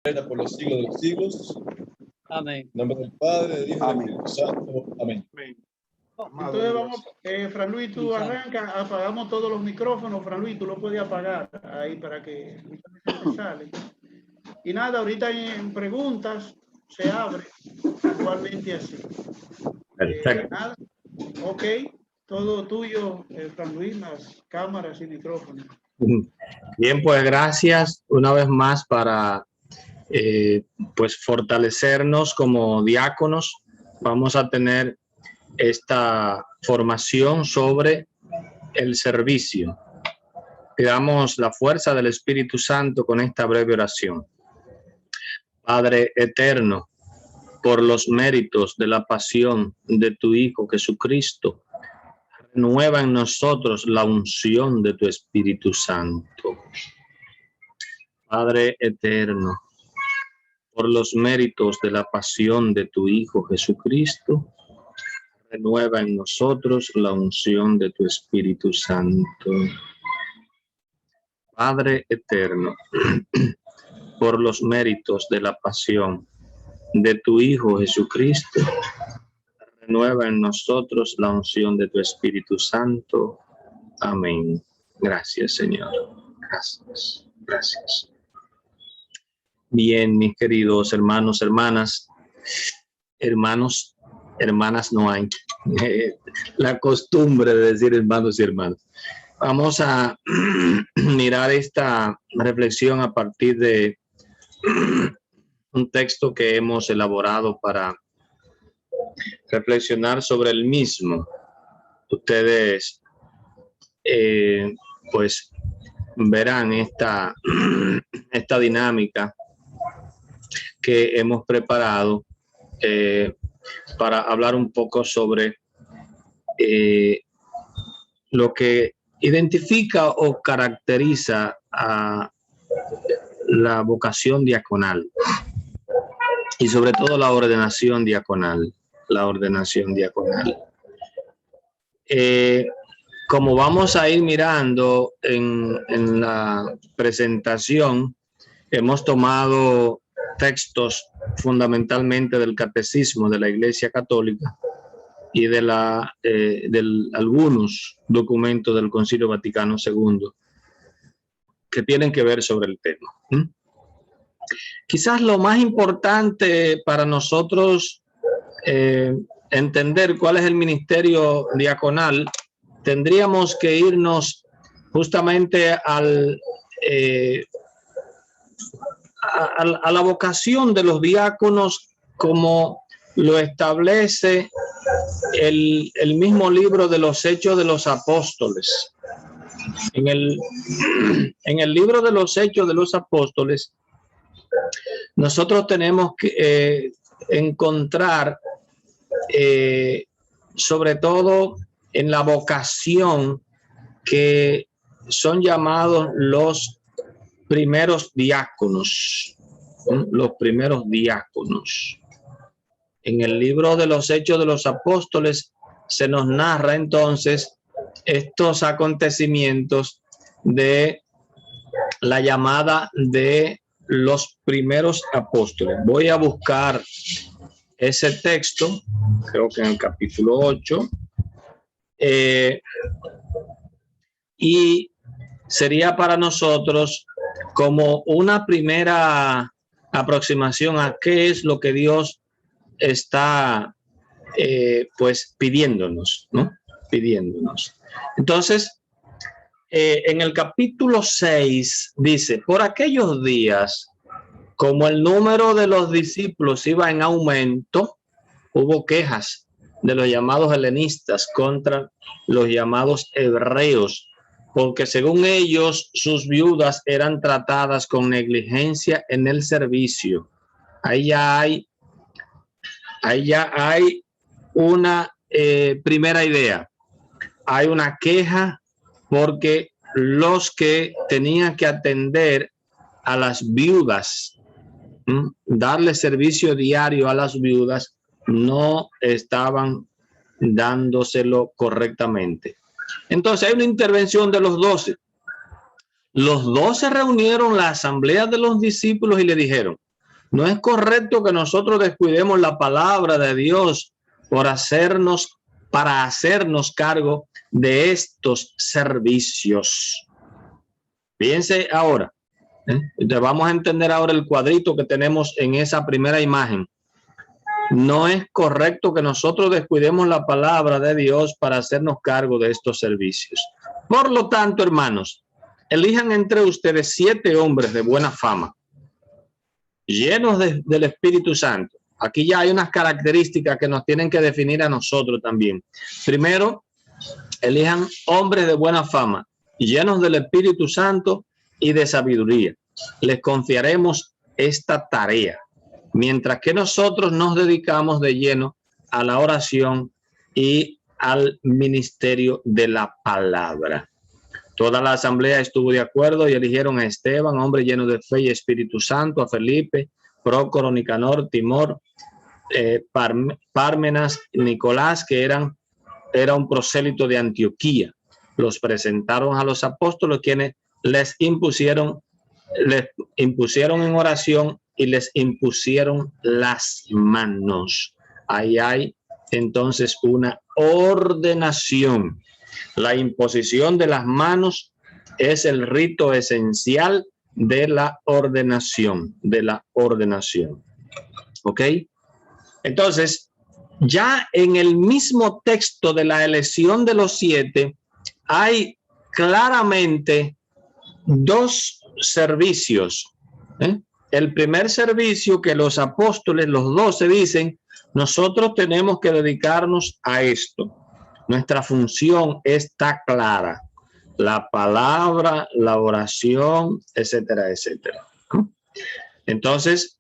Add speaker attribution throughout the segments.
Speaker 1: por los siglos de los siglos.
Speaker 2: Amén.
Speaker 1: En nombre del Padre, del Hijo y del Espíritu Santo. Amén.
Speaker 3: Entonces vamos, Fran Luis, tú arranca, apagamos todos los micrófonos. Fran Luis, tú lo puedes apagar ahí para que te sale. Y nada, ahorita en preguntas se abre igualmente así.
Speaker 4: Perfecto.
Speaker 3: Nada, ok, todo tuyo, Fran Luis, las cámaras y micrófonos.
Speaker 4: Bien, pues gracias una vez más para pues fortalecernos como diáconos. Vamos a tener esta formación sobre el servicio. Pidamos la fuerza del Espíritu Santo con esta breve oración. Padre eterno, por los méritos de la pasión de tu Hijo Jesucristo, renueva en nosotros la unción de tu Espíritu Santo. Padre eterno, por los méritos de la pasión de tu Hijo Jesucristo, renueva en nosotros la unción de tu Espíritu Santo. Padre eterno, por los méritos de la pasión de tu Hijo Jesucristo, renueva en nosotros la unción de tu Espíritu Santo. Amén. Gracias, Señor. Gracias. Gracias. Bien, mis queridos hermanos, hermanas, hermanas no hay. La costumbre de decir hermanos y hermanas. Vamos a mirar esta reflexión a partir de un texto que hemos elaborado para reflexionar sobre el mismo. Ustedes pues verán esta dinámica que hemos preparado para hablar un poco sobre lo que identifica o caracteriza a la vocación diaconal y sobre todo la ordenación diaconal. Como vamos a ir mirando en la presentación, hemos tomado textos fundamentalmente del Catecismo de la Iglesia Católica y de algunos documentos del Concilio Vaticano II que tienen que ver sobre el tema. Quizás lo más importante para nosotros entender cuál es el ministerio diaconal, tendríamos que irnos justamente a la vocación de los diáconos como lo establece el mismo libro de los Hechos de los Apóstoles. En el libro de los Hechos de los Apóstoles, nosotros tenemos que encontrar, sobre todo en la vocación, que son llamados los primeros diáconos. Los primeros diáconos. En el libro de los Hechos de los Apóstoles se nos narra entonces estos acontecimientos de la llamada de los primeros apóstoles. Voy a buscar ese texto, creo que en el capítulo 8, y sería para nosotros como una primera aproximación a qué es lo que Dios está pues pidiéndonos, ¿no? Pidiéndonos. Entonces, en el capítulo 6 dice: por aquellos días, como el número de los discípulos iba en aumento, hubo quejas de los llamados helenistas contra los llamados hebreos, porque según ellos sus viudas eran tratadas con negligencia en el servicio. Ahí ya hay una primera idea. Hay una queja porque los que tenían que atender a las viudas, darle servicio diario a las viudas, no estaban dándoselo correctamente. Entonces hay una intervención de los 12. Los 12 reunieron la asamblea de los discípulos y le dijeron: No es correcto que nosotros descuidemos la palabra de Dios para hacernos cargo de estos servicios. Fíjense ahora, entonces vamos a entender ahora el cuadrito que tenemos en esa primera imagen. No es correcto que nosotros descuidemos la palabra de Dios para hacernos cargo de estos servicios. Por lo tanto, hermanos, elijan entre ustedes 7 hombres de buena fama, llenos del Espíritu Santo. Aquí ya hay unas características que nos tienen que definir a nosotros también. Primero, elijan hombres de buena fama, llenos del Espíritu Santo y de sabiduría. Les confiaremos esta tarea, mientras que nosotros nos dedicamos de lleno a la oración y al ministerio de la palabra. Toda la asamblea estuvo de acuerdo y eligieron a Esteban, hombre lleno de fe y Espíritu Santo, a Felipe, Prócoro, Nicanor, Timor, Pármenas, Nicolás, que era un prosélito de Antioquía. Los presentaron a los apóstoles, quienes les impusieron en oración y les impusieron las manos. Ahí hay entonces una ordenación. La imposición de las manos es el rito esencial de la ordenación, ¿ok? Entonces, ya en el mismo texto de la elección de los 7, hay claramente 2 servicios. El primer servicio que los apóstoles, los 12, dicen: nosotros tenemos que dedicarnos a esto. Nuestra función está clara: la palabra, la oración, etcétera, etcétera. Entonces,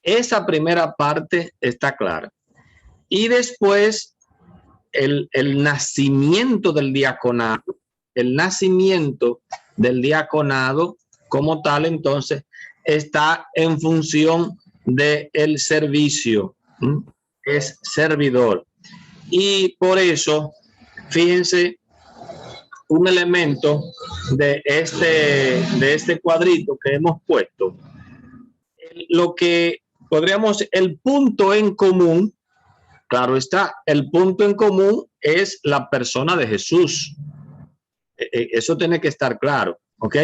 Speaker 4: esa primera parte está clara. Y después, el nacimiento del diaconado. El nacimiento del diaconado como tal, entonces, está en función del servicio. Es servidor. Y por eso, fíjense, un elemento de este cuadrito que hemos puesto, lo que podríamos, el punto en común, claro está, el punto en común es la persona de Jesús. Eso tiene que estar claro, ¿ok?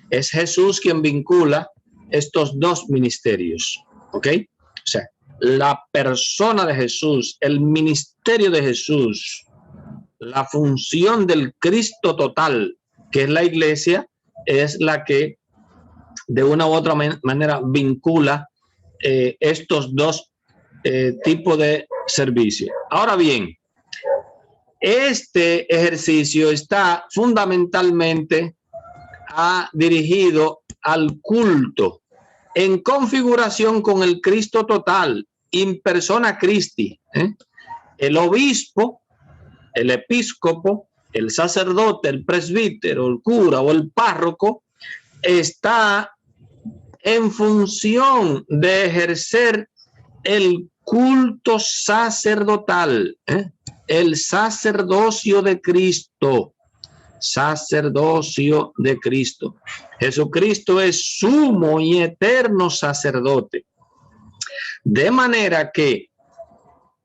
Speaker 4: Es Jesús quien vincula estos 2 ministerios, ¿ok? O sea, la persona de Jesús, el ministerio de Jesús, la función del Cristo total, que es la iglesia, es la que de una u otra manera vincula estos 2 tipos de servicio. Ahora bien, este ejercicio está fundamentalmente dirigido al culto, en configuración con el Cristo total, in persona Christi. El obispo, el episcopo, el sacerdote, el presbítero, el cura o el párroco está en función de ejercer el culto sacerdotal, el sacerdocio de Cristo. Sacerdocio de Cristo. Jesucristo es sumo y eterno sacerdote. De manera que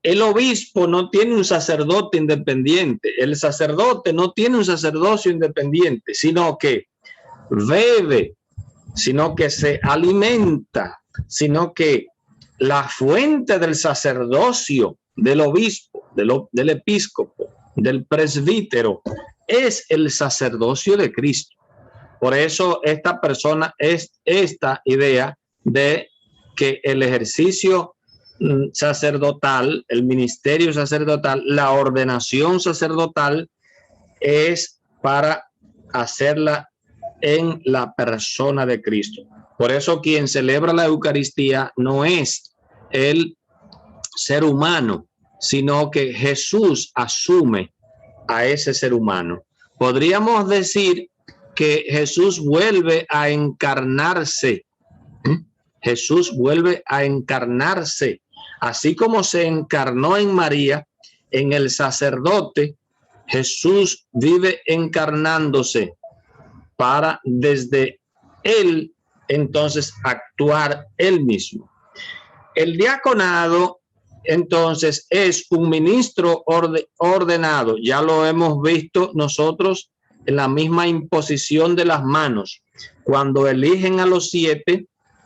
Speaker 4: el obispo no tiene un sacerdote independiente, el sacerdote no tiene un sacerdocio independiente, sino que bebe, sino que se alimenta, sino que la fuente del sacerdocio del obispo, del episcopo, del presbítero, es el sacerdocio de Cristo. Por eso esta idea de que el ejercicio sacerdotal, el ministerio sacerdotal, la ordenación sacerdotal es para hacerla en la persona de Cristo. Por eso quien celebra la Eucaristía no es el ser humano, sino que Jesús asume a ese ser humano. Podríamos decir que Jesús vuelve a encarnarse. Jesús vuelve a encarnarse. Así como se encarnó en María, en el sacerdote, Jesús vive encarnándose para desde él entonces actuar él mismo. El diaconado, entonces, es un ministro ordenado. Ya lo hemos visto nosotros en la misma imposición de las manos. Cuando eligen a los 7,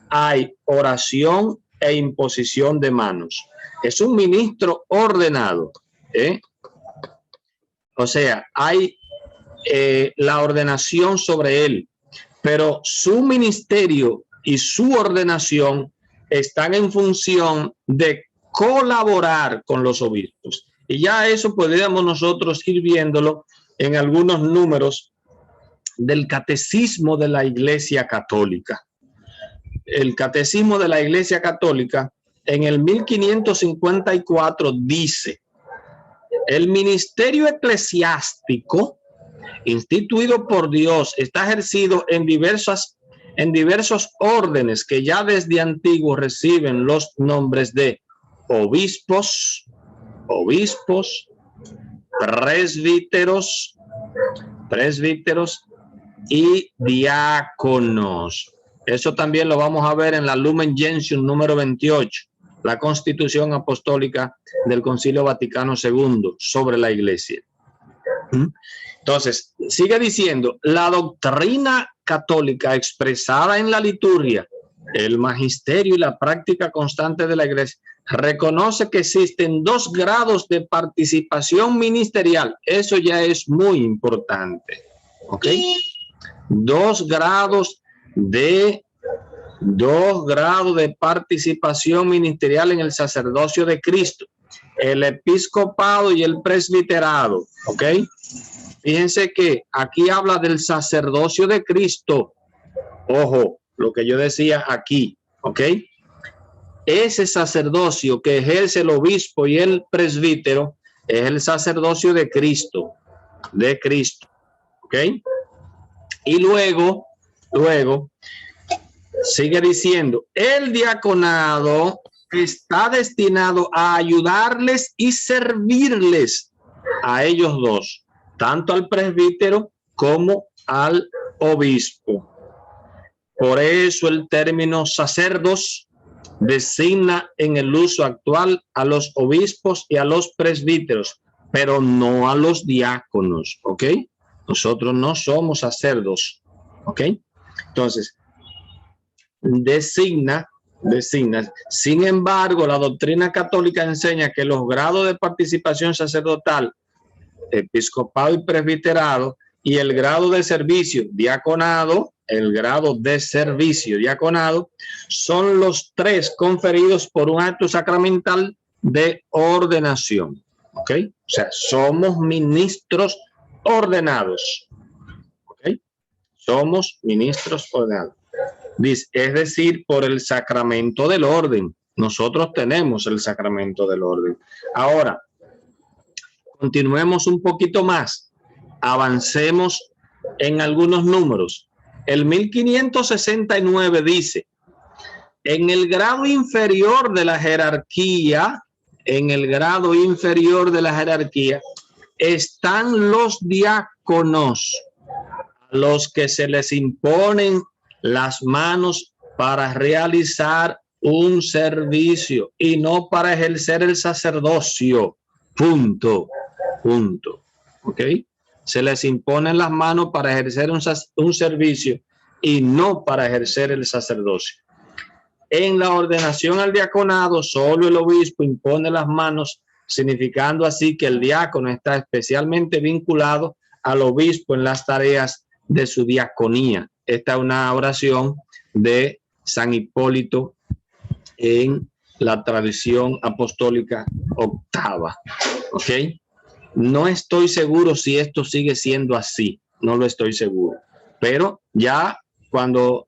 Speaker 4: hay oración e imposición de manos. Es un ministro ordenado, ¿eh? O sea, hay la ordenación sobre él, pero su ministerio y su ordenación están en función de colaborar con los obispos. Y ya eso podríamos nosotros ir viéndolo en algunos números del Catecismo de la Iglesia Católica. El Catecismo de la Iglesia Católica en el 1554 dice: el ministerio eclesiástico instituido por Dios está ejercido en diversos órdenes que ya desde antiguo reciben los nombres de obispos, presbíteros y diáconos. Eso también lo vamos a ver en la Lumen Gentium número 28, la Constitución Apostólica del Concilio Vaticano II sobre la Iglesia. Entonces, sigue diciendo, la doctrina católica expresada en la liturgia, el magisterio y la práctica constante de la Iglesia, reconoce que existen 2 grados de participación ministerial. Eso ya es muy importante. ¿Ok? 2 grados de participación ministerial en el sacerdocio de Cristo, el episcopado y el presbiterado. ¿Ok? Fíjense que aquí habla del sacerdocio de Cristo. Ojo, lo que yo decía aquí, ¿ok? Ese sacerdocio que ejerce el obispo y el presbítero es el sacerdocio de Cristo, ¿ok? Y luego sigue diciendo, el diaconado está destinado a ayudarles y servirles a ellos dos, tanto al presbítero como al obispo. Por eso el término sacerdos designa en el uso actual a los obispos y a los presbíteros, pero no a los diáconos, ¿ok? Nosotros no somos sacerdos, ¿ok? Entonces, designa. Sin embargo, la doctrina católica enseña que los grados de participación sacerdotal, episcopado y presbiterado, y el grado de servicio diaconado, son los 3 conferidos por un acto sacramental de ordenación. ¿Ok? O sea, somos ministros ordenados. ¿Ok? Somos ministros ordenados. Dice, es decir, por el sacramento del orden. Nosotros tenemos el sacramento del orden. Ahora, continuemos un poquito más. Avancemos en algunos números. El 1569 dice, en el grado inferior de la jerarquía, están los diáconos, a los que se les imponen las manos para realizar un servicio y no para ejercer el sacerdocio. Punto. ¿Ok? Se les imponen las manos para ejercer un servicio y no para ejercer el sacerdocio. En la ordenación al diaconado, solo el obispo impone las manos, significando así que el diácono está especialmente vinculado al obispo en las tareas de su diaconía. Esta es una oración de San Hipólito en la tradición apostólica octava. ¿Ok? No estoy seguro si esto sigue siendo así, no lo estoy seguro. Pero ya cuando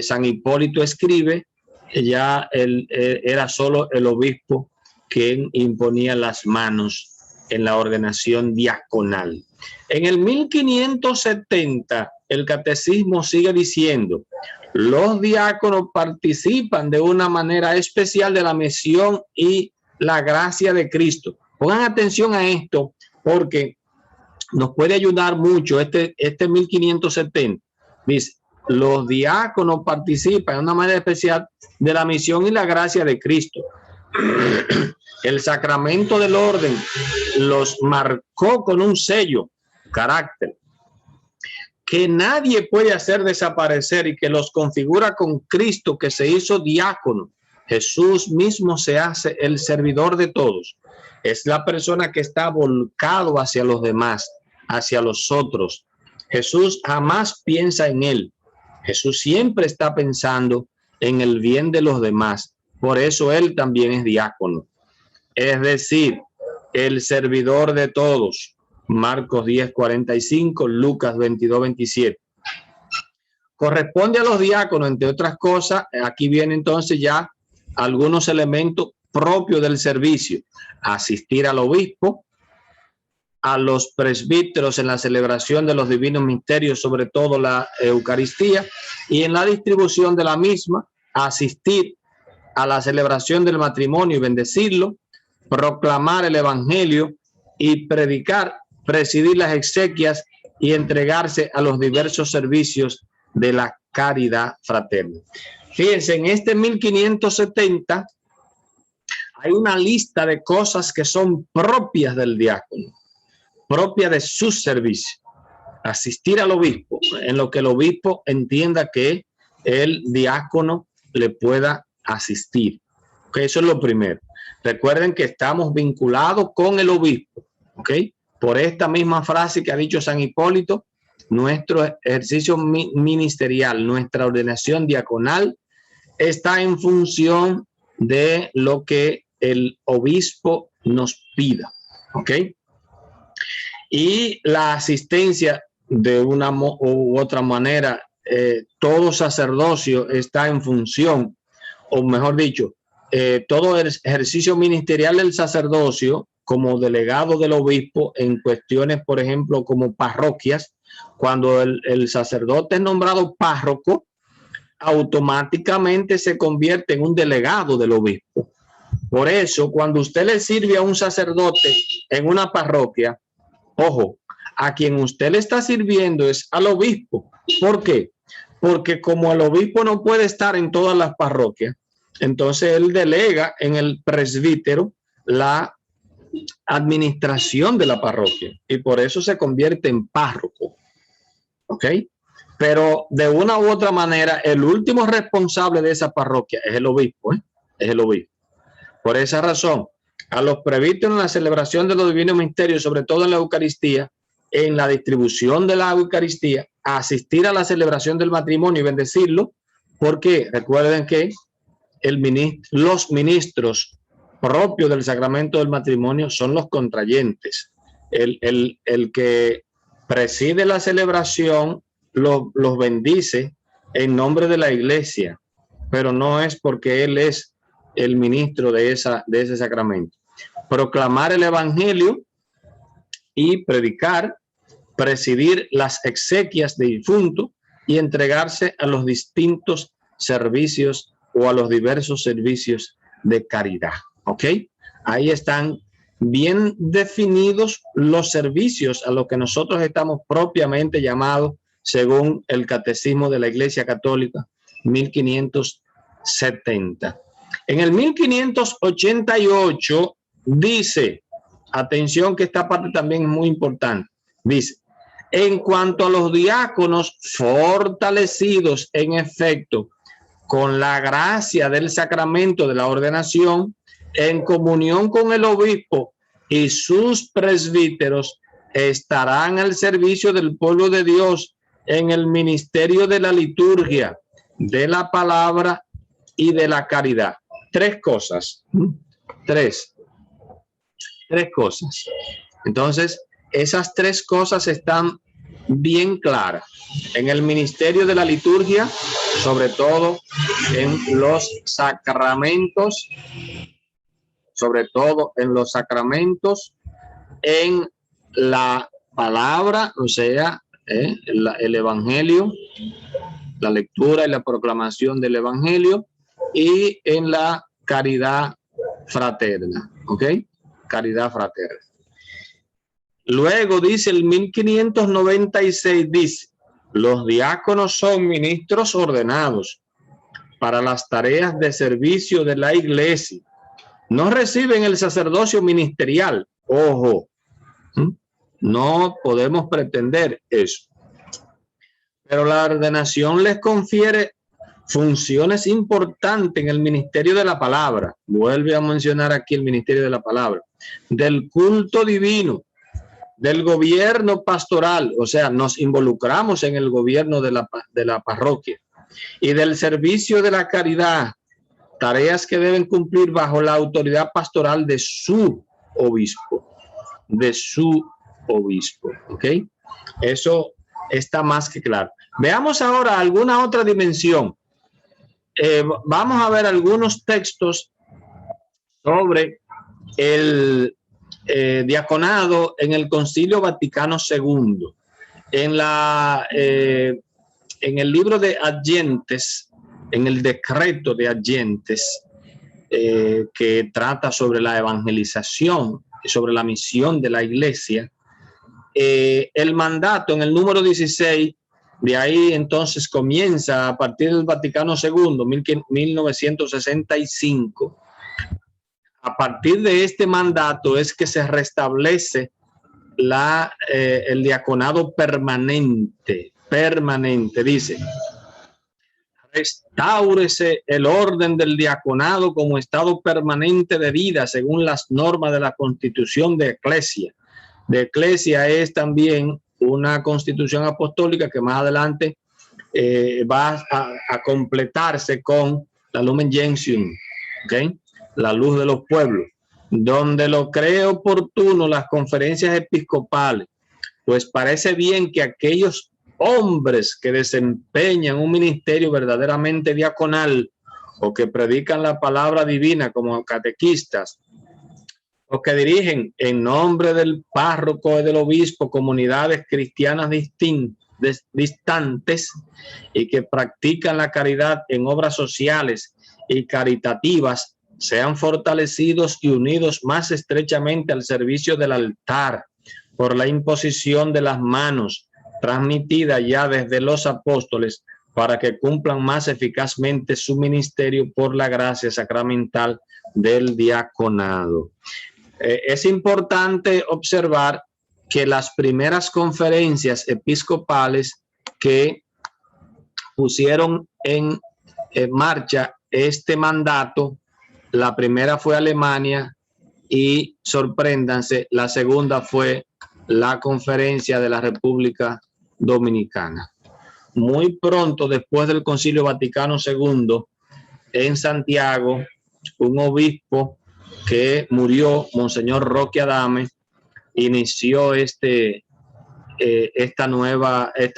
Speaker 4: San Hipólito escribe, ya era solo el obispo quien imponía las manos en la ordenación diaconal. En el 1570, el catecismo sigue diciendo, los diáconos participan de una manera especial de la misión y la gracia de Cristo. Pongan atención a esto porque nos puede ayudar mucho este 1570. Dice, los diáconos participan de una manera especial de la misión y la gracia de Cristo. El sacramento del orden los marcó con un sello, carácter, que nadie puede hacer desaparecer y que los configura con Cristo, que se hizo diácono. Jesús mismo se hace el servidor de todos. Es la persona que está volcado hacia los demás, hacia los otros. Jesús jamás piensa en él. Jesús siempre está pensando en el bien de los demás. Por eso él también es diácono. Es decir, el servidor de todos. Marcos 10:45, Lucas 22:27. Corresponde a los diáconos, entre otras cosas, aquí viene entonces ya algunos elementos propios del servicio: asistir al obispo, a los presbíteros en la celebración de los divinos misterios, sobre todo la Eucaristía, y en la distribución de la misma, asistir a la celebración del matrimonio y bendecirlo, proclamar el evangelio y predicar, presidir las exequias y entregarse a los diversos servicios de la caridad fraterna. Fíjense, en este 1570 hay una lista de cosas que son propias del diácono, propia de su servicio. Asistir al obispo, en lo que el obispo entienda que el diácono le pueda asistir. Okay, eso es lo primero. Recuerden que estamos vinculados con el obispo. Okay, por esta misma frase que ha dicho San Hipólito, nuestro ejercicio ministerial, nuestra ordenación diaconal está en función de lo que el obispo nos pida. ¿Ok? Y la asistencia, de una u otra manera, todo sacerdocio está en función, o mejor dicho, todo el ejercicio ministerial del sacerdocio como delegado del obispo en cuestiones, por ejemplo, como parroquias. Cuando el sacerdote es nombrado párroco, automáticamente se convierte en un delegado del obispo. Por eso, cuando usted le sirve a un sacerdote en una parroquia, ojo, a quien usted le está sirviendo es al obispo. ¿Por qué? Porque como el obispo no puede estar en todas las parroquias, entonces él delega en el presbítero la administración de la parroquia y por eso se convierte en párroco. ¿Ok? Pero de una u otra manera, el último responsable de esa parroquia es el obispo, ¿eh? Es el obispo. Por esa razón, a los presbíteros en la celebración de los divinos misterios, sobre todo en la Eucaristía, en la distribución de la Eucaristía, a asistir a la celebración del matrimonio y bendecirlo, porque recuerden que los ministros propios del sacramento del matrimonio son los contrayentes. El que preside la celebración los bendice en nombre de la iglesia, pero no es porque él es el ministro de ese sacramento. Proclamar el evangelio y predicar, presidir las exequias de difunto y entregarse a los distintos servicios o a los diversos servicios de caridad. ¿Ok? Ahí están bien definidos los servicios a los que nosotros estamos propiamente llamados según el Catecismo de la Iglesia Católica 1570. En el 1588 dice, atención que esta parte también es muy importante, dice: en cuanto a los diáconos fortalecidos en efecto con la gracia del sacramento de la ordenación, en comunión con el obispo y sus presbíteros, estarán al servicio del pueblo de Dios en el ministerio de la liturgia, de la palabra y de la caridad. Tres cosas. Tres cosas. Entonces, esas tres cosas están bien claras. En el ministerio de la liturgia, sobre todo en los sacramentos, en la palabra, o sea, el evangelio, la lectura y la proclamación del evangelio, y en la caridad fraterna. ¿Ok? Caridad fraterna. Luego dice el 1596, dice: Los diáconos son ministros ordenados para las tareas de servicio de la iglesia. No reciben el sacerdocio ministerial. Ojo, no podemos pretender eso. Pero la ordenación les confiere funciones importantes en el ministerio de la palabra. Vuelve a mencionar aquí el ministerio de la palabra. Del culto divino, del gobierno pastoral, o sea, nos involucramos en el gobierno de la parroquia, y del servicio de la caridad, tareas que deben cumplir bajo la autoridad pastoral de su obispo, ¿ok? Eso está más que claro. Veamos ahora alguna otra dimensión. Vamos a ver algunos textos sobre el diaconado en el Concilio Vaticano II. En el libro de Adyentes, en el decreto de Adyentes, que trata sobre la evangelización, sobre la misión de la iglesia, el mandato en el número 16, de ahí entonces comienza a partir del Vaticano II, 1965. A partir de este mandato es que se restablece el diaconado permanente. Dice: restáurese el orden del diaconado como estado permanente de vida según las normas de la Constitución de Eclesia. De Eclesia es también una constitución apostólica que más adelante va a completarse con la Lumen Gentium, ¿okay? La luz de los pueblos, donde lo cree oportuno las conferencias episcopales, pues parece bien que aquellos hombres que desempeñan un ministerio verdaderamente diaconal o que predican la palabra divina como catequistas, o que dirigen en nombre del párroco y del obispo comunidades cristianas distantes y que practican la caridad en obras sociales y caritativas, sean fortalecidos y unidos más estrechamente al servicio del altar por la imposición de las manos transmitida ya desde los apóstoles, para que cumplan más eficazmente su ministerio por la gracia sacramental del diaconado. Es importante observar que las primeras conferencias episcopales que pusieron en marcha este mandato, la primera fue Alemania y, sorpréndanse, la segunda fue la Conferencia de la República Dominicana. Muy pronto después del Concilio Vaticano II, en Santiago, un obispo que murió, Monseñor Roque Adame, inició esta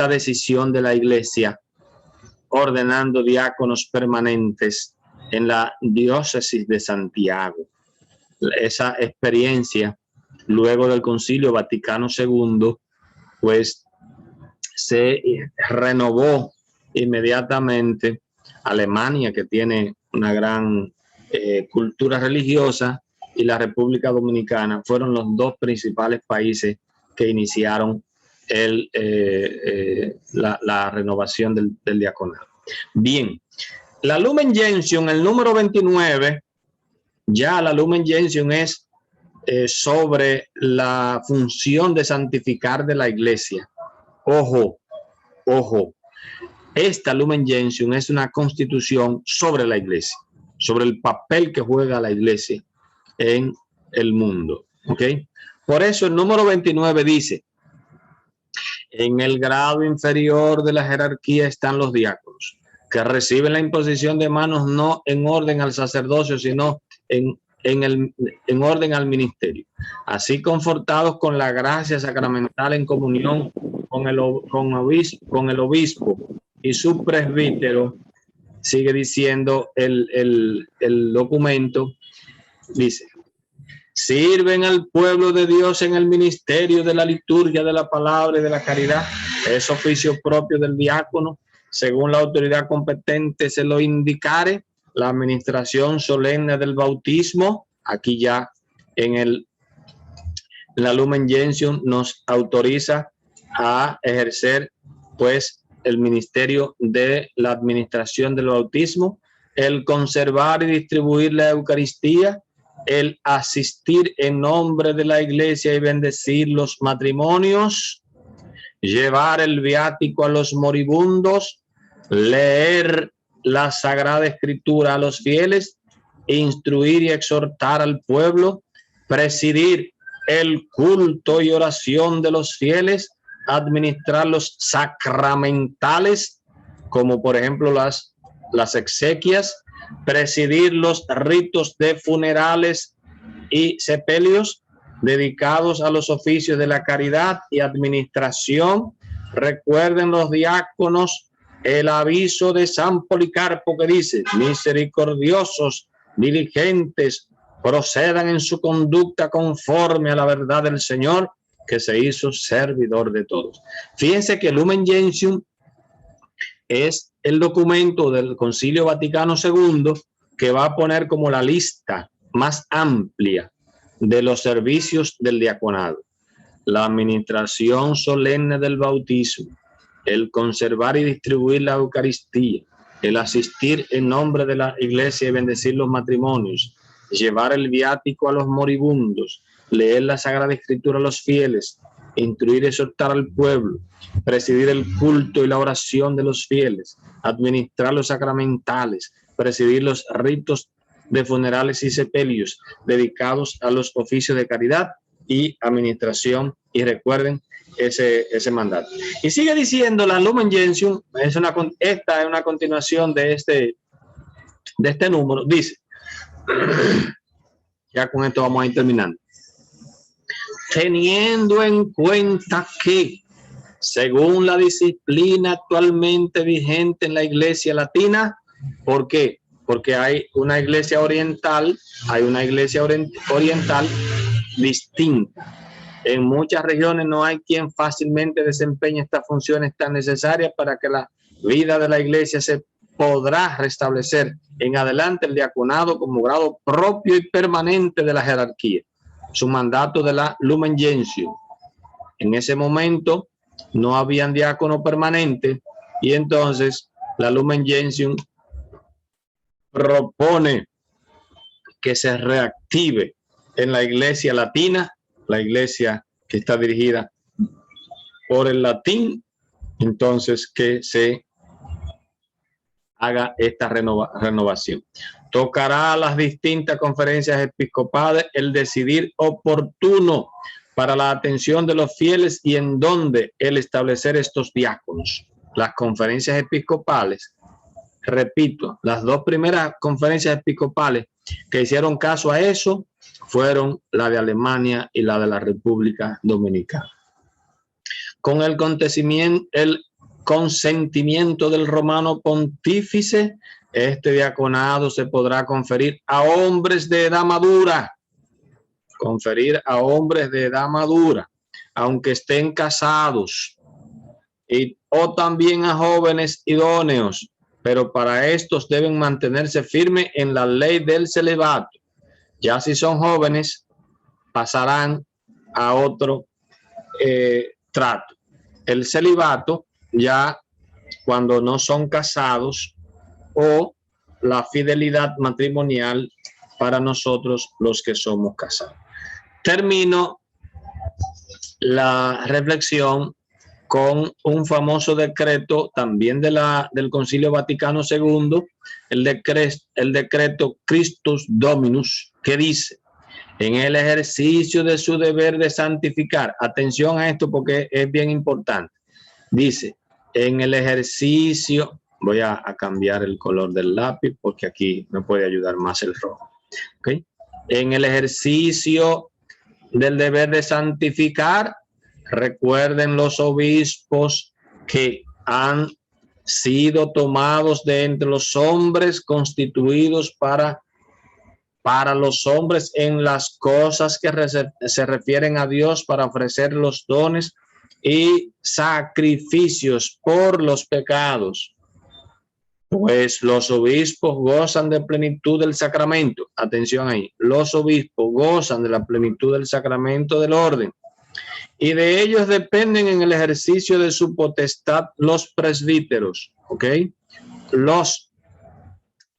Speaker 4: decisión de la iglesia, ordenando diáconos permanentes en la diócesis de Santiago. Esa experiencia, luego del Concilio Vaticano II, pues se renovó inmediatamente. Alemania, que tiene una gran cultura religiosa, y la República Dominicana fueron los dos principales países que iniciaron la renovación del diaconado. Bien, la Lumen Gentium, el número 29, ya la Lumen Gentium es sobre la función de santificar de la iglesia. Ojo, esta Lumen Gentium es una constitución sobre la iglesia, sobre el papel que juega la iglesia en el mundo, ¿ok? Por eso el número 29 dice: en el grado inferior de la jerarquía están los diáconos, que reciben la imposición de manos no en orden al sacerdocio, sino en orden al ministerio, así confortados con la gracia sacramental en comunión con el obispo y su presbítero. Sigue diciendo el documento, dice: sirven al pueblo de Dios en el ministerio de la liturgia, de la palabra y de la caridad. Es oficio propio del diácono, según la autoridad competente se lo indicare. La administración solemne del bautismo, aquí ya en la Lumen Gentium nos autoriza a ejercer pues el ministerio de la administración del bautismo, el conservar y distribuir la Eucaristía, el asistir en nombre de la iglesia y bendecir los matrimonios, llevar el viático a los moribundos, leer la Sagrada Escritura a los fieles, instruir y exhortar al pueblo, presidir el culto y oración de los fieles, administrar los sacramentales, como por ejemplo las exequias, presidir los ritos de funerales y sepelios dedicados a los oficios de la caridad y administración. Recuerden los diáconos el aviso de San Policarpo que dice: misericordiosos, diligentes, procedan en su conducta conforme a la verdad del Señor, que se hizo servidor de todos. Fíjense que Lumen Gentium es el documento del Concilio Vaticano II que va a poner como la lista más amplia de los servicios del diaconado: la administración solemne del bautismo, el conservar y distribuir la Eucaristía, el asistir en nombre de la iglesia y bendecir los matrimonios, llevar el viático a los moribundos, leer la Sagrada Escritura a los fieles, instruir y exhortar al pueblo, presidir el culto y la oración de los fieles, administrar los sacramentales, presidir los ritos de funerales y sepelios dedicados a los oficios de caridad y administración. Y recuerden ese mandato. Y sigue diciendo la Lumen Gentium, esta es una continuación de este número. Dice, ya con esto vamos a ir terminando: teniendo en cuenta que, según la disciplina actualmente vigente en la Iglesia Latina, ¿por qué? Porque hay una iglesia oriental, distinta. En muchas regiones no hay quien fácilmente desempeñe estas funciones tan necesarias para que la vida de la iglesia se podrá restablecer en adelante el diaconado como grado propio y permanente de la jerarquía. Su mandato de la Lumen Gentium. En ese momento no habían diácono permanente y entonces la Lumen Gentium propone que se reactive en la iglesia latina, la iglesia que está dirigida por el latín, entonces que se haga esta renovación. Tocará a las distintas conferencias episcopales el decidir oportuno para la atención de los fieles y en dónde el establecer estos diáconos. Las conferencias episcopales, repito, las dos primeras conferencias episcopales que hicieron caso a eso fueron la de Alemania y la de la República Dominicana. Con el consentimiento del romano pontífice, este diaconado se podrá conferir a hombres de edad madura. Aunque estén casados, o también a jóvenes idóneos, pero para estos deben mantenerse firmes en la ley del celibato. Ya si son jóvenes, pasarán a otro trato. El celibato, ya cuando no son casados, o la fidelidad matrimonial para nosotros los que somos casados. Termino la reflexión con un famoso decreto también del Concilio Vaticano II, el decreto Christus Dominus, que dice: en el ejercicio de su deber de santificar, atención a esto porque es bien importante, dice, en el ejercicio, voy a cambiar el color del lápiz porque aquí me puede ayudar más el rojo, ¿okay? En el ejercicio del deber de santificar, recuerden los obispos que han sido tomados de entre los hombres, constituidos para los hombres en las cosas que se refieren a Dios, para ofrecer los dones y sacrificios por los pecados. Pues los obispos gozan de plenitud del sacramento. Atención ahí, los obispos gozan de la plenitud del sacramento del orden y de ellos dependen en el ejercicio de su potestad los presbíteros, ¿ok? Los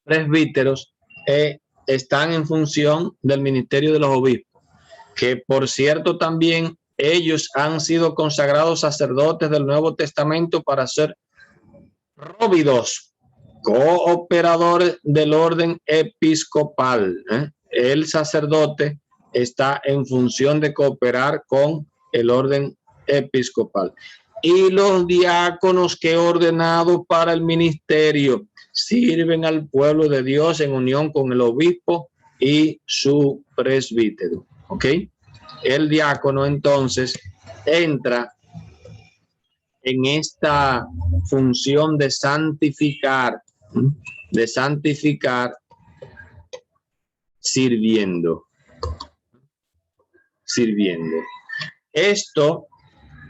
Speaker 4: presbíteros están en función del ministerio de los obispos, que por cierto también ellos han sido consagrados sacerdotes del Nuevo Testamento para ser róvidos, cooperadores del orden episcopal. El sacerdote está en función de cooperar con el orden episcopal. Y los diáconos que ordenados para el ministerio sirven al pueblo de Dios en unión con el obispo y su presbítero. ¿Ok? El diácono entonces entra en esta función de santificar sirviendo. Esto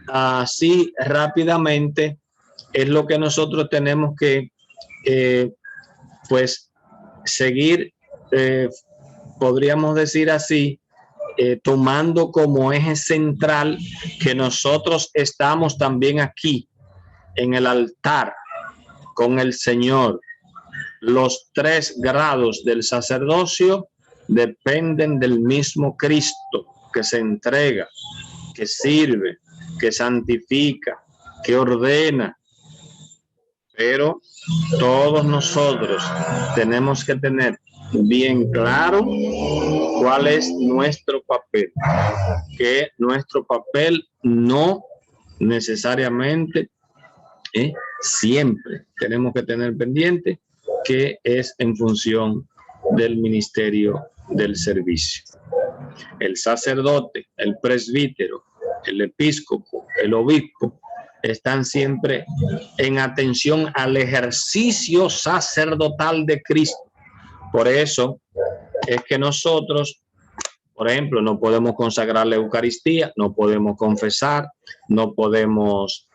Speaker 4: así rápidamente es lo que nosotros tenemos que pues seguir, podríamos decir así, tomando como eje central que nosotros estamos también aquí en el altar con el Señor. Los 3 grados del sacerdocio dependen del mismo Cristo, que se entrega, que sirve, que santifica, que ordena. Pero todos nosotros tenemos que tener bien claro cuál es nuestro papel, que nuestro papel no necesariamente siempre tenemos que tener pendiente que es en función del ministerio del servicio. El sacerdote, el presbítero, el episcopo, el obispo están siempre en atención al ejercicio sacerdotal de Cristo. Por eso es que nosotros, por ejemplo, no podemos consagrar la Eucaristía, no podemos confesar, no podemos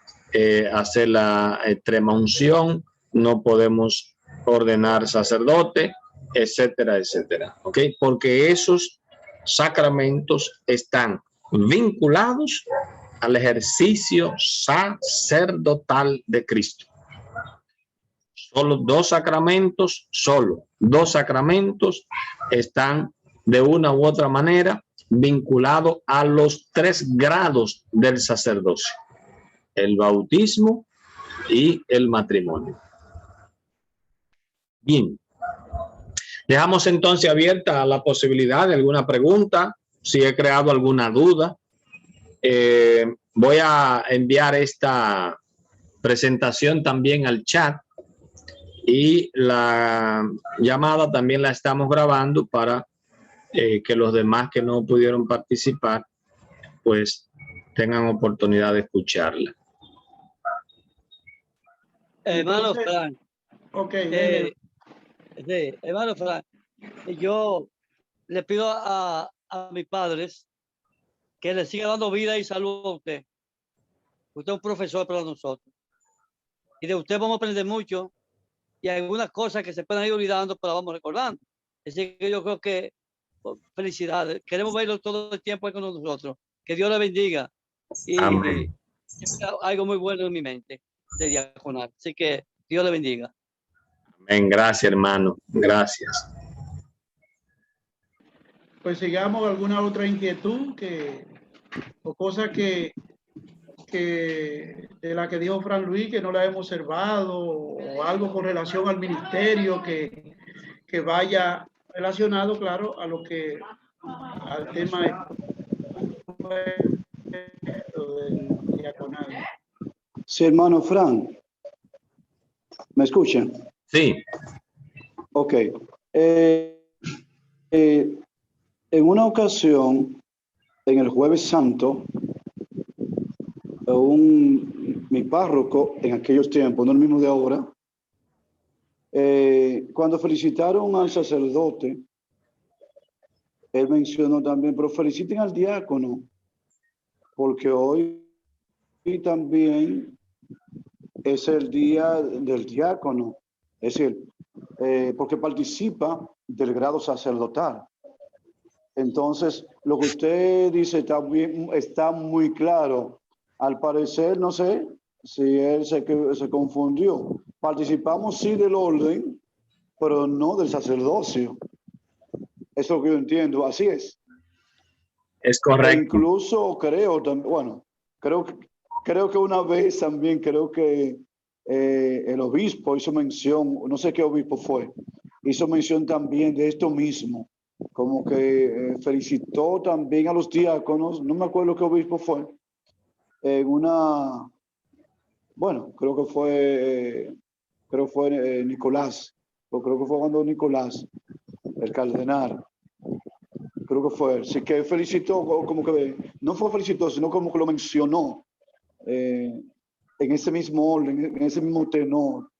Speaker 4: hacer la extrema unción, no podemos ordenar sacerdote, etcétera, etcétera. ¿Ok? Porque esos sacramentos están vinculados al ejercicio sacerdotal de Cristo. Solo dos sacramentos están de una u otra manera vinculados a los 3 grados del sacerdocio: el bautismo y el matrimonio. Bien, dejamos entonces abierta la posibilidad de alguna pregunta, si he creado alguna duda. Voy a enviar esta presentación también al chat, y la llamada también la estamos grabando para que los demás que no pudieron participar pues tengan oportunidad de escucharla.
Speaker 2: Hermano Frank.
Speaker 3: Ok.
Speaker 2: Sí, hermano Frank, yo le pido a mis padres que le siga dando vida y salud a usted. Usted es un profesor para nosotros. Y de usted vamos a aprender mucho. Y hay algunas cosas que se pueden ir olvidando, pero vamos recordando. Así que yo creo que felicidades. Queremos verlo todo el tiempo ahí con nosotros. Que Dios le bendiga. Y
Speaker 4: Amén.
Speaker 2: algo muy bueno en mi mente de diaconar. Así que Dios le bendiga.
Speaker 4: Amén. Gracias, hermano. Gracias.
Speaker 3: Pues sigamos alguna otra inquietud o cosa que de la que dijo Fran Luis que no la hemos observado, o algo con relación al ministerio que vaya relacionado, claro, a lo que al tema del diaconado.
Speaker 5: Sí, hermano Fran, ¿me escuchan?
Speaker 4: Sí.
Speaker 5: Ok. En una ocasión, en el Jueves Santo, mi párroco en aquellos tiempos, no el mismo de ahora, cuando felicitaron al sacerdote, él mencionó también, pero feliciten al diácono, porque hoy también es el día del diácono, es decir, porque participa del grado sacerdotal. Entonces, lo que usted dice está muy claro. Al parecer, no sé si él se confundió. Participamos sí del orden, pero no del sacerdocio. Eso es lo que yo entiendo. Así es.
Speaker 4: Es correcto.
Speaker 5: Incluso creo, bueno, creo que una vez también, creo que el obispo hizo mención, no sé qué obispo fue, hizo mención también de esto mismo, como que felicitó también a los diáconos, no me acuerdo qué obispo fue, en bueno, creo que fue Nicolás, o creo que fue cuando Nicolás, el cardenal, creo que fue él, sí que felicitó, como que no fue felicitó, sino como que lo mencionó en ese mismo orden, en ese mismo tenor,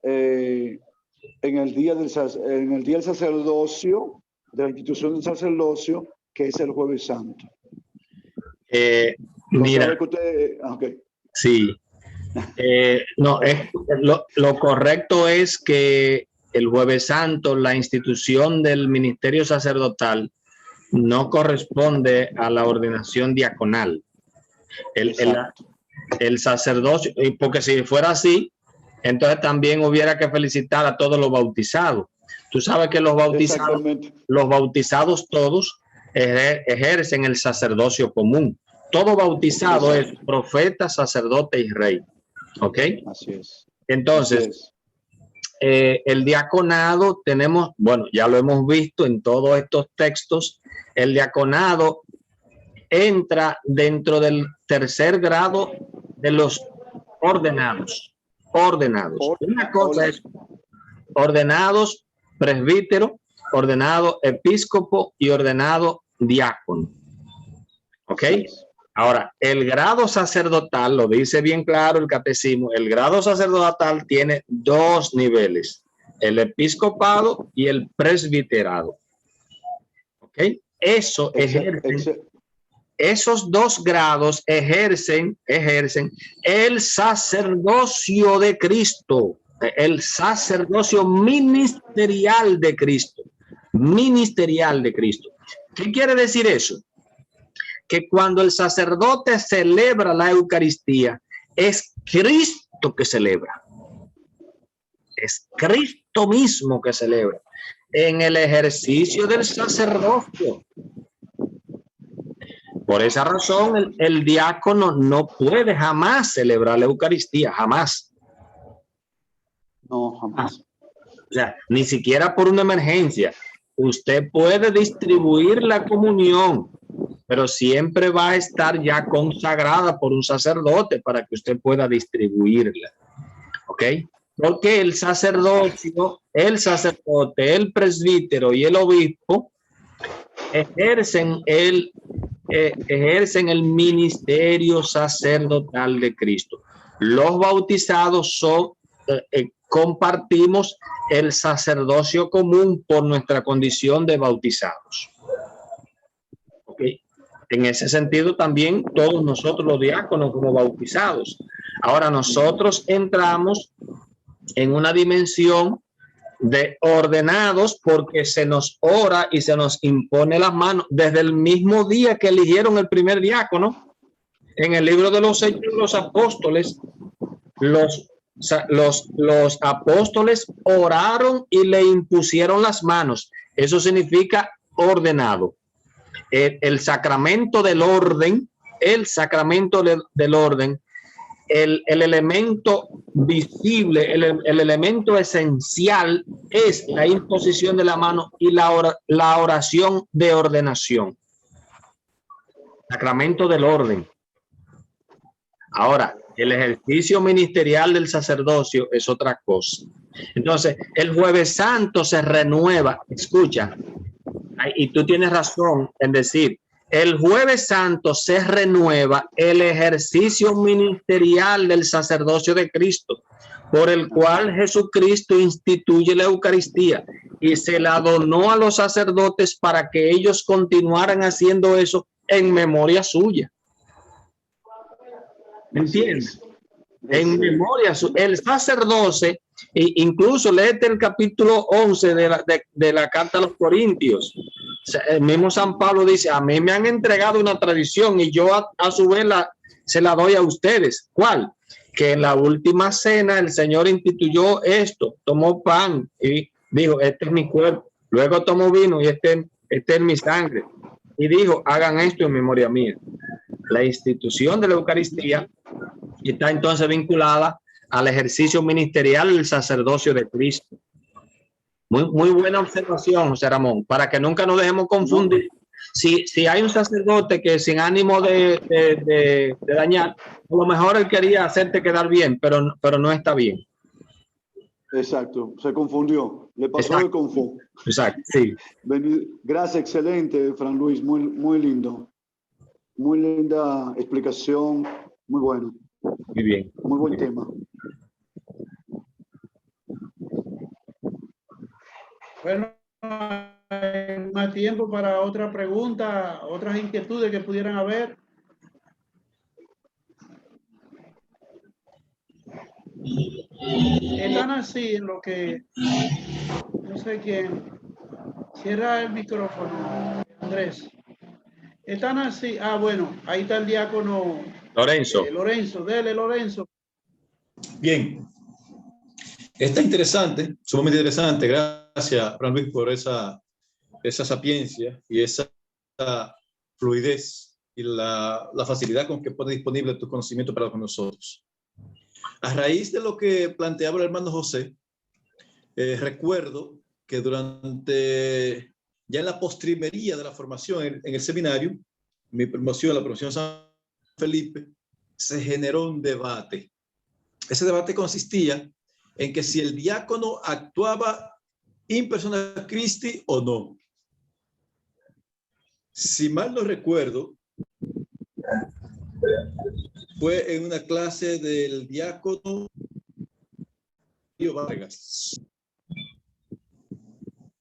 Speaker 5: en el día del sacerdocio, de la institución del sacerdocio, que es el Jueves Santo.
Speaker 4: Mira,
Speaker 5: Okay.
Speaker 4: sí, no, lo correcto es que el Jueves Santo, la institución del ministerio sacerdotal, no corresponde a la ordenación diaconal. El sacerdocio, porque si fuera así, entonces también hubiera que felicitar a todos los bautizados. Tú sabes que los bautizados todos ejercen el sacerdocio común. Todo bautizado es profeta, sacerdote y rey. ¿Ok?
Speaker 5: Así es.
Speaker 4: Entonces,
Speaker 5: Así es.
Speaker 4: El diaconado tenemos, bueno, ya lo hemos visto en todos estos textos, el diaconado entra dentro del tercer grado de los ordenados. Una cosa es ordenados presbítero, ordenado episcopo y ordenado diácono. ¿Ok? Ahora, el grado sacerdotal, lo dice bien claro el catecismo, el grado sacerdotal tiene dos niveles, el episcopado y el presbiterado. ¿Ok? Esos dos grados ejercen el sacerdocio de Cristo, el sacerdocio ministerial de Cristo. Ministerial de Cristo. ¿Qué quiere decir eso? Que cuando el sacerdote celebra la Eucaristía, es Cristo que celebra. Es Cristo mismo que celebra. En el ejercicio del sacerdocio. Por esa razón, el diácono no puede jamás celebrar la Eucaristía, jamás.
Speaker 5: No, jamás.
Speaker 4: O sea, ni siquiera por una emergencia. Usted puede distribuir la comunión, pero siempre va a estar ya consagrada por un sacerdote para que usted pueda distribuirla. ¿Ok? Porque el sacerdocio, el sacerdote, el presbítero y el obispo ejercen el ministerio sacerdotal de Cristo. Los bautizados compartimos el sacerdocio común por nuestra condición de bautizados. ¿Okay? En ese sentido también todos nosotros los diáconos como bautizados. Ahora nosotros entramos en una dimensión de ordenados porque se nos ora y se nos impone las manos desde el mismo día que eligieron el primer diácono. En el libro de los Hechos de los Apóstoles, los apóstoles oraron y le impusieron las manos. Eso significa ordenado. El sacramento del orden, el elemento visible, el elemento esencial es la imposición de la mano y la oración de ordenación. Sacramento del orden. Ahora, el ejercicio ministerial del sacerdocio es otra cosa. Entonces, el Jueves Santo se renueva. Escucha, y tú tienes razón en decir, el Jueves Santo se renueva el ejercicio ministerial del sacerdocio de Cristo, por el cual Jesucristo instituye la Eucaristía y se la donó a los sacerdotes para que ellos continuaran haciendo eso en memoria suya. ¿Me entiendes? En memoria suya. El sacerdote, incluso léete el capítulo 11 de la carta a los Corintios. el mismo San Pablo dice, a mí me han entregado una tradición y yo a su vez se la doy a ustedes. ¿Cuál? Que en la última cena el Señor instituyó esto, tomó pan y dijo, este es mi cuerpo. Luego tomó vino y este es mi sangre. Y dijo, hagan esto en memoria mía. La institución de la Eucaristía está entonces vinculada al ejercicio ministerial del sacerdocio de Cristo. Muy buena observación, José Ramón, para que nunca nos dejemos confundir. Si hay un sacerdote que sin ánimo de dañar, a lo mejor él quería hacerte quedar bien, pero no está bien.
Speaker 5: Exacto, se confundió, le pasó de confusión.
Speaker 4: Exacto, sí.
Speaker 5: Gracias, excelente, Fran Luis, muy lindo. Muy linda explicación, muy bueno.
Speaker 4: Muy bien.
Speaker 5: Muy buen tema.
Speaker 3: Bueno, hay más tiempo para otra pregunta, otras inquietudes que pudieran haber. Están así en lo que, no sé quién, cierra el micrófono, Andrés. Están así, bueno, ahí está el diácono
Speaker 4: Lorenzo.
Speaker 3: Lorenzo, dele Lorenzo.
Speaker 1: Bien. Está interesante, sumamente interesante. Gracias, Fran Luis, por esa sapiencia y esa fluidez y la facilidad con que pone disponible tu conocimiento para con nosotros. A raíz de lo que planteaba el hermano José, recuerdo que ya en la postrimería de la formación en el seminario, mi promoción, la promoción San Felipe, se generó un debate. Ese debate consistía en que si el diácono actuaba in persona Christi o no. Si mal no recuerdo, fue en una clase del diácono Vargas.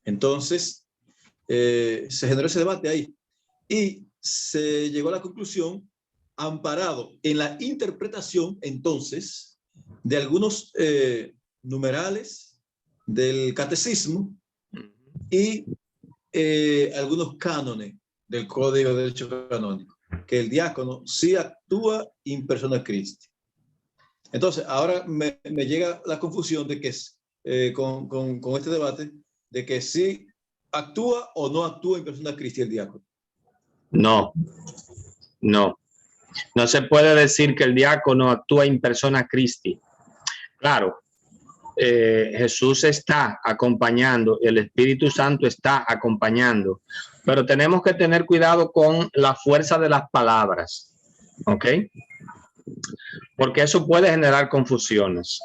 Speaker 1: Entonces, se generó ese debate ahí y se llegó a la conclusión, amparado en la interpretación entonces de algunos numerales del catecismo y algunos cánones del Código de Derecho Canónico, que el diácono sí actúa in persona Christi. Entonces, ahora me llega la confusión de que con este debate, de que sí actúa o no actúa in persona Christi el diácono.
Speaker 4: No se puede decir que el diácono actúa in persona Christi. Claro, Jesús está acompañando, el Espíritu Santo está acompañando, pero tenemos que tener cuidado con la fuerza de las palabras, ¿ok? Porque eso puede generar confusiones.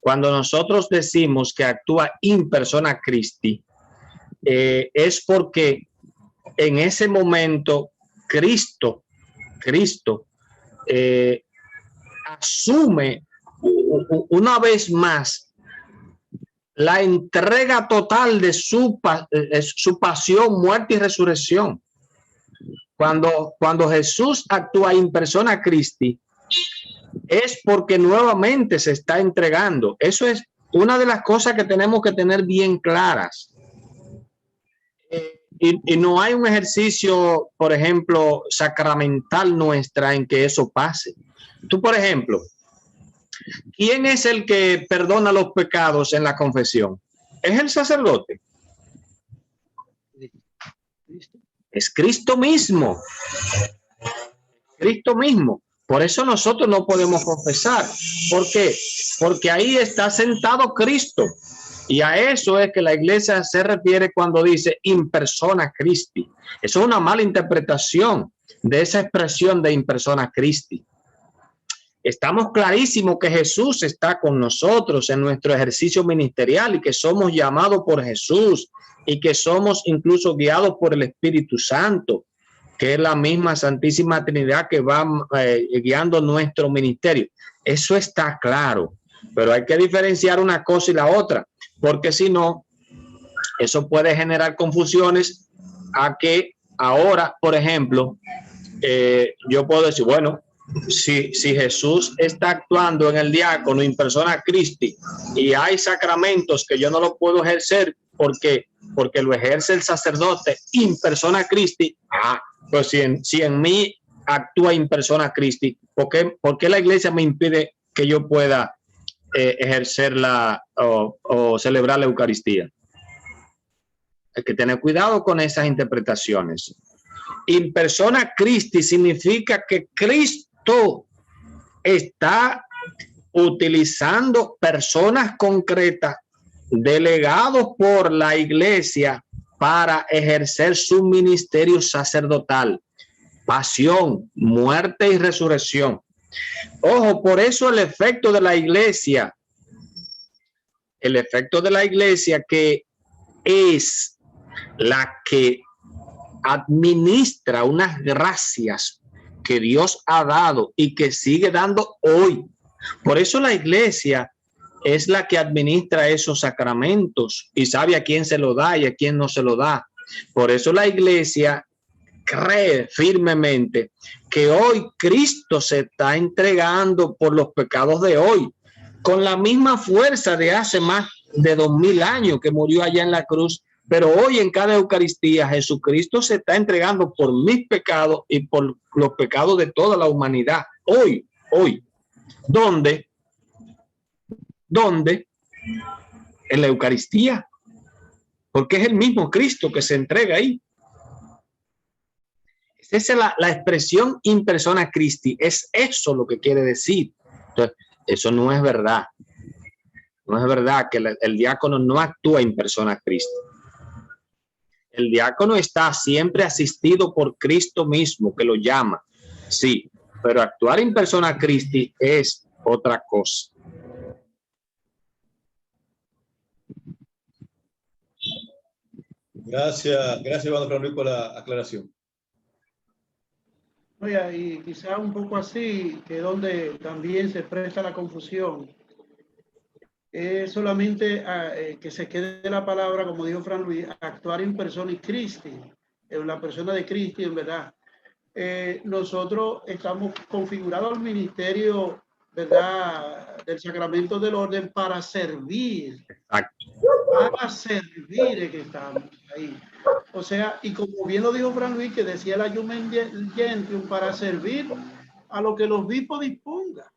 Speaker 4: Cuando nosotros decimos que actúa in persona Christi, es porque en ese momento Cristo asume una vez más la entrega total de su pasión, muerte y resurrección. Cuando Jesús actúa in persona Christi, es porque nuevamente se está entregando. Eso es una de las cosas que tenemos que tener bien claras. Y no hay un ejercicio, por ejemplo, sacramental nuestra en que eso pase. Tú, por ejemplo, ¿quién es el que perdona los pecados en la confesión? ¿Es el sacerdote? Es Cristo mismo. Cristo mismo. Por eso nosotros no podemos confesar. ¿Por qué? Porque ahí está sentado Cristo. Y a eso es que la iglesia se refiere cuando dice in persona Christi. Eso es una mala interpretación de esa expresión de in persona Christi. Estamos clarísimos que Jesús está con nosotros en nuestro ejercicio ministerial y que somos llamados por Jesús y que somos incluso guiados por el Espíritu Santo, que es la misma Santísima Trinidad que va guiando nuestro ministerio. Eso está claro, pero hay que diferenciar una cosa y la otra, porque si no, eso puede generar confusiones a que ahora, por ejemplo, yo puedo decir, bueno, si Jesús está actuando en el diácono in persona Christi y hay sacramentos que yo no los puedo ejercer ¿Por qué? Porque lo ejerce el sacerdote in persona Christi. Pues si en mí actúa in persona Christi, ¿por qué la iglesia me impide que yo pueda ejercer o celebrar la Eucaristía? Hay que tener cuidado con esas interpretaciones. In persona Christi significa que Cristo está utilizando personas concretas delegados por la iglesia para ejercer su ministerio sacerdotal, pasión, muerte y resurrección. Ojo, por eso el efecto de la iglesia que es la que administra unas gracias que Dios ha dado y que sigue dando hoy. Por eso la iglesia es la que administra esos sacramentos y sabe a quién se lo da y a quién no se lo da. Por eso la iglesia cree firmemente que hoy Cristo se está entregando por los pecados de hoy, con la misma fuerza de hace más de 2000 años que murió allá en la cruz. Pero hoy en cada Eucaristía Jesucristo se está entregando por mis pecados y por los pecados de toda la humanidad. Hoy. ¿Dónde? En la Eucaristía. Porque es el mismo Cristo que se entrega ahí. Esa es la expresión in persona Christi. Es eso lo que quiere decir. Entonces, eso no es verdad. No es verdad que el diácono no actúa in persona Christi. El diácono está siempre asistido por Cristo mismo, que lo llama. Sí, pero actuar in persona Christi es otra cosa.
Speaker 1: Gracias, hermano Fran Luis, por la aclaración.
Speaker 3: Oye, y quizá un poco así, que donde también se presta la confusión, es solamente que se quede la palabra, como dijo Fran Luis, actuar in persona Christi, en la persona de Cristo, en verdad. Nosotros estamos configurados al ministerio, ¿verdad?, del sacramento del orden para servir.
Speaker 4: Exacto.
Speaker 3: Para servir es que estamos ahí. O sea, y como bien lo dijo Fran Luis, que decía la Lumen Gentium, para servir a lo que el obispo disponga.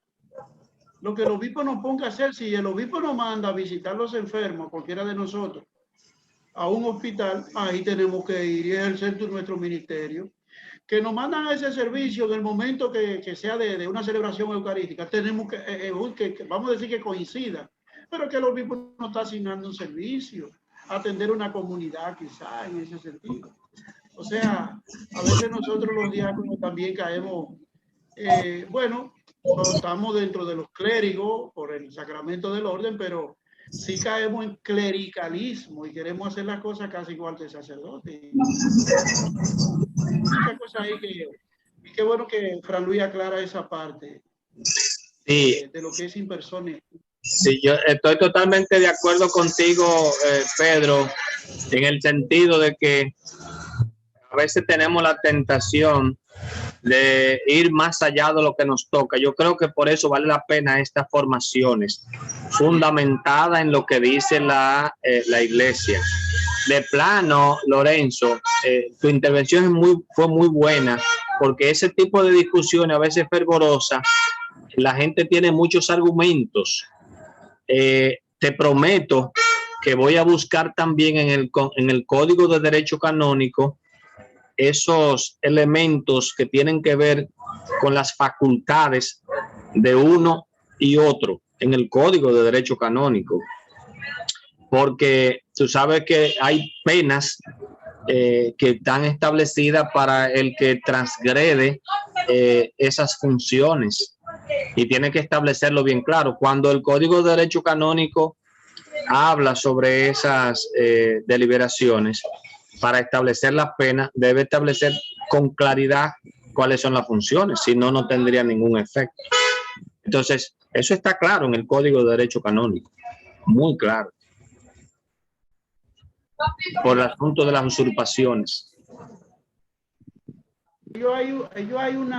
Speaker 3: Lo que el obispo nos ponga a hacer. Si el obispo nos manda a visitar a los enfermos, cualquiera de nosotros, a un hospital, ahí tenemos que ir y ejercer nuestro ministerio. Que nos mandan a ese servicio en el momento que sea de una celebración eucarística, tenemos que vamos a decir que coincida, pero que el obispo nos está asignando un servicio, atender una comunidad quizá en ese sentido. O sea, a veces nosotros los diáconos también caemos, bueno, estamos dentro de los clérigos por el sacramento del orden, pero sí caemos en clericalismo y queremos hacer las cosas casi igual que el sacerdote. Muchas cosas ahí y qué bueno que Fran Luis aclara esa parte
Speaker 4: Sí.
Speaker 3: de lo que es in persona.
Speaker 4: Sí, yo estoy totalmente de acuerdo contigo, Pedro, en el sentido de que a veces tenemos la tentación de ir más allá de lo que nos toca. Yo creo que por eso vale la pena estas formaciones fundamentadas en lo que dice la iglesia. De plano, Lorenzo, tu intervención fue muy buena, porque ese tipo de discusiones a veces fervorosas, la gente tiene muchos argumentos. Te prometo que voy a buscar también en el Código de Derecho Canónico esos elementos que tienen que ver con las facultades de uno y otro en el Código de Derecho Canónico, porque tú sabes que hay penas que están establecidas para el que transgrede esas funciones, y tiene que establecerlo bien claro. Cuando el Código de Derecho Canónico habla sobre esas deliberaciones, para establecer las penas, debe establecer con claridad cuáles son las funciones, si no, no tendría ningún efecto. Entonces, eso está claro en el Código de Derecho Canónico, muy claro, por el asunto de las usurpaciones.
Speaker 3: Hay un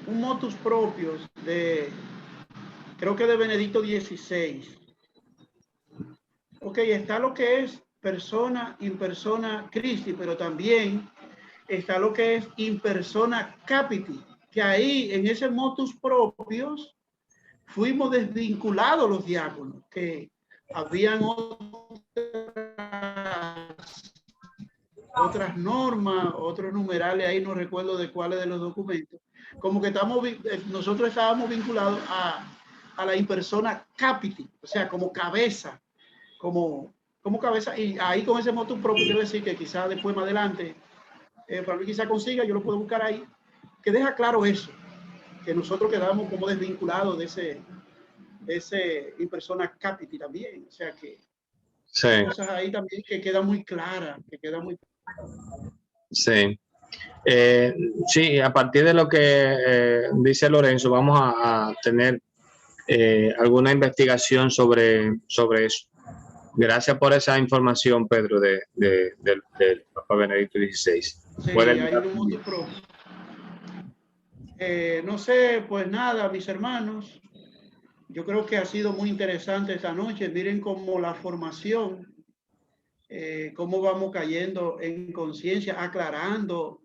Speaker 3: motus propios creo que de Benedicto XVI. Ok, está lo que es persona, in persona Christi, pero también está lo que es in persona capiti, que ahí en ese motus propios fuimos desvinculados los diáconos, que habían otras normas, otros numerales, ahí no recuerdo de cuáles de los documentos, como que nosotros estábamos vinculados a la impersona capiti, o sea, como cabeza, como cabeza, y ahí con ese motus propio quiero decir que quizás después más adelante, para mí quizá consiga, yo lo puedo buscar ahí, que deja claro eso, que nosotros quedamos como desvinculados de ese impersona capiti también, o sea que
Speaker 4: Sí.
Speaker 3: cosas ahí también que queda muy clara,
Speaker 4: Sí. Sí, a partir de lo que dice Lorenzo, vamos a tener alguna investigación sobre eso. Gracias por esa información, Pedro, del Papa Benedicto XVI.
Speaker 3: Sí, hay un mundo propio. No sé, pues nada, mis hermanos, yo creo que ha sido muy interesante esta noche. Miren cómo la formación, cómo vamos cayendo en conciencia, aclarando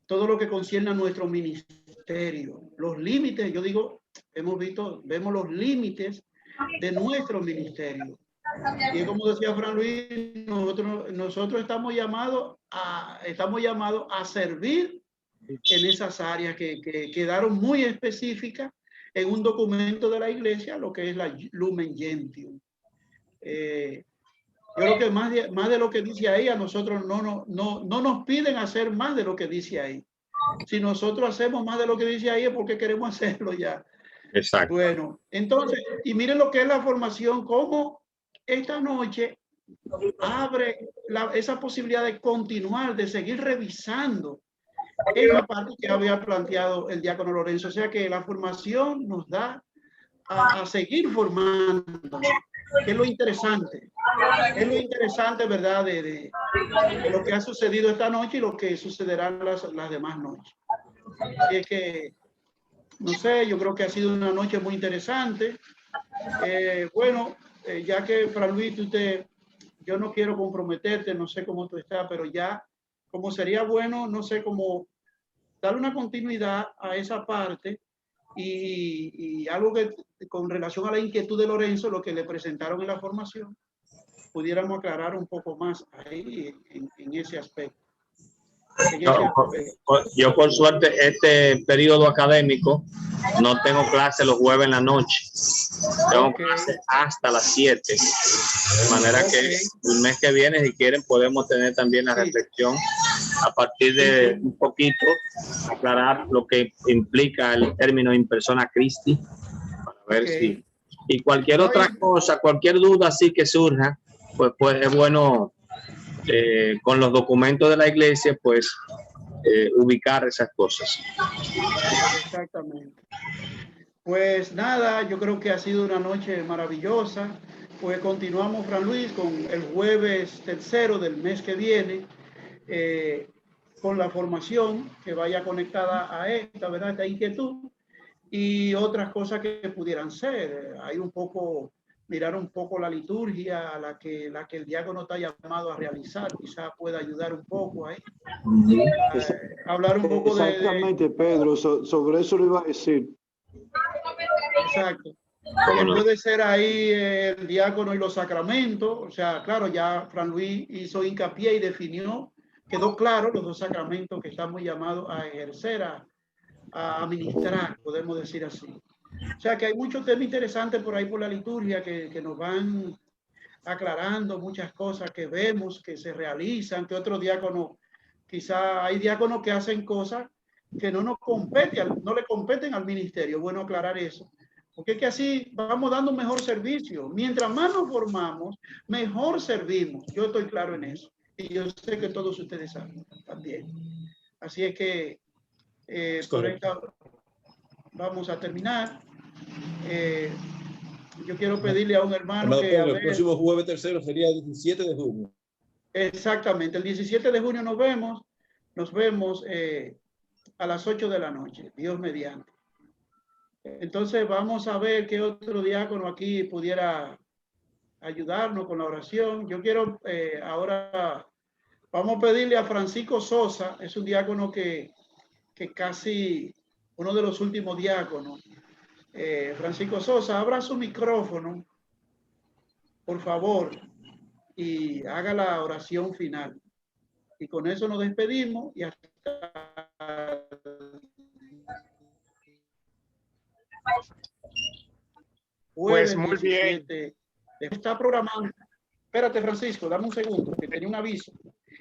Speaker 3: todo lo que concierne a nuestro ministerio. Los límites, yo digo, vemos los límites de nuestro ministerio. Y como decía Fran Luis, nosotros estamos llamados a servir en esas áreas que quedaron muy específicas en un documento de la iglesia, lo que es la Lumen Gentium. Yo creo que más de lo que dice ahí, a nosotros no nos piden hacer más de lo que dice ahí. Si nosotros hacemos más de lo que dice ahí es porque queremos hacerlo ya.
Speaker 4: Exacto.
Speaker 3: Bueno, entonces, y miren lo que es la formación, cómo esta noche abre esa posibilidad de continuar, de seguir revisando esa parte que había planteado el diácono Lorenzo. O sea que la formación nos da a seguir formando, que es lo interesante. Es lo interesante, ¿verdad? De lo que ha sucedido esta noche y lo que sucederán las demás noches. Así es que, no sé, yo creo que ha sido una noche muy interesante. Bueno, ya que, Fran Luis, yo no quiero comprometerte, no sé cómo tú estás, pero ya, como sería bueno, no sé cómo darle una continuidad a esa parte y algo que con relación a la inquietud de Lorenzo, lo que le presentaron en la formación, pudiéramos aclarar un poco más ahí en ese aspecto.
Speaker 4: Yo por suerte este periodo académico no tengo clase los jueves en la noche, tengo clase hasta las 7, de manera que el mes que viene, si quieren, podemos tener también la reflexión a partir de un poquito aclarar lo que implica el término in persona Christi, para ver si, y cualquier otra cosa, cualquier duda así que surja, pues es bueno con los documentos de la iglesia, pues ubicar esas cosas.
Speaker 3: Exactamente. Pues nada, yo creo que ha sido una noche maravillosa. Pues continuamos, Fran Luis, con el jueves 3 del mes que viene, con la formación que vaya conectada a esta, ¿verdad? Esta inquietud y otras cosas que pudieran ser. Hay mirar un poco la liturgia a la que el diácono está llamado a realizar, quizá pueda ayudar un poco ahí. Hablar un poco
Speaker 5: exactamente, Pedro, sobre eso lo iba a decir.
Speaker 3: Exacto. Que puede ser ahí el diácono y los sacramentos, o sea, claro, ya Fran Luis hizo hincapié y definió, quedó claro los 2 sacramentos que estamos llamados a ejercer, a ministrar, podemos decir así. O sea que hay muchos temas interesantes por ahí por la liturgia que nos van aclarando muchas cosas que vemos, que se realizan, que otros diáconos, quizá hay diáconos que hacen cosas que no le competen al ministerio. Bueno, aclarar eso. Porque es que así vamos dando un mejor servicio. Mientras más nos formamos, mejor servimos. Yo estoy claro en eso. Y yo sé que todos ustedes saben también. Así es que por esta vamos a terminar. Yo quiero pedirle a un hermano que...
Speaker 1: Pedro, el próximo jueves 3 sería el 17 de junio.
Speaker 3: Exactamente. El 17 de junio nos vemos. Nos vemos a las 8 de la noche. Dios mediante. Entonces vamos a ver qué otro diácono aquí pudiera ayudarnos con la oración. Yo quiero ahora, vamos a pedirle a Francisco Sosa, es un diácono que casi uno de los últimos diáconos. Francisco Sosa, abra su micrófono, por favor, y haga la oración final. Y con eso nos despedimos y hasta
Speaker 6: pues muy bien.
Speaker 3: Está programado. Espérate, Francisco, dame un segundo, que tenía un aviso.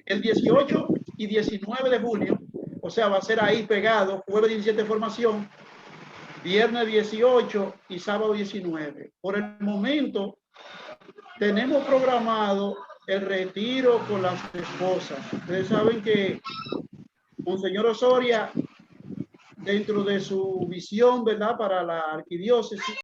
Speaker 3: El 18 y 19 de julio, o sea, va a ser ahí pegado, jueves 17 de formación, viernes 18 y sábado 19. Por el momento, tenemos programado el retiro con las esposas. Ustedes saben que Monseñor Osoria, dentro de su visión, ¿verdad?, para la arquidiócesis,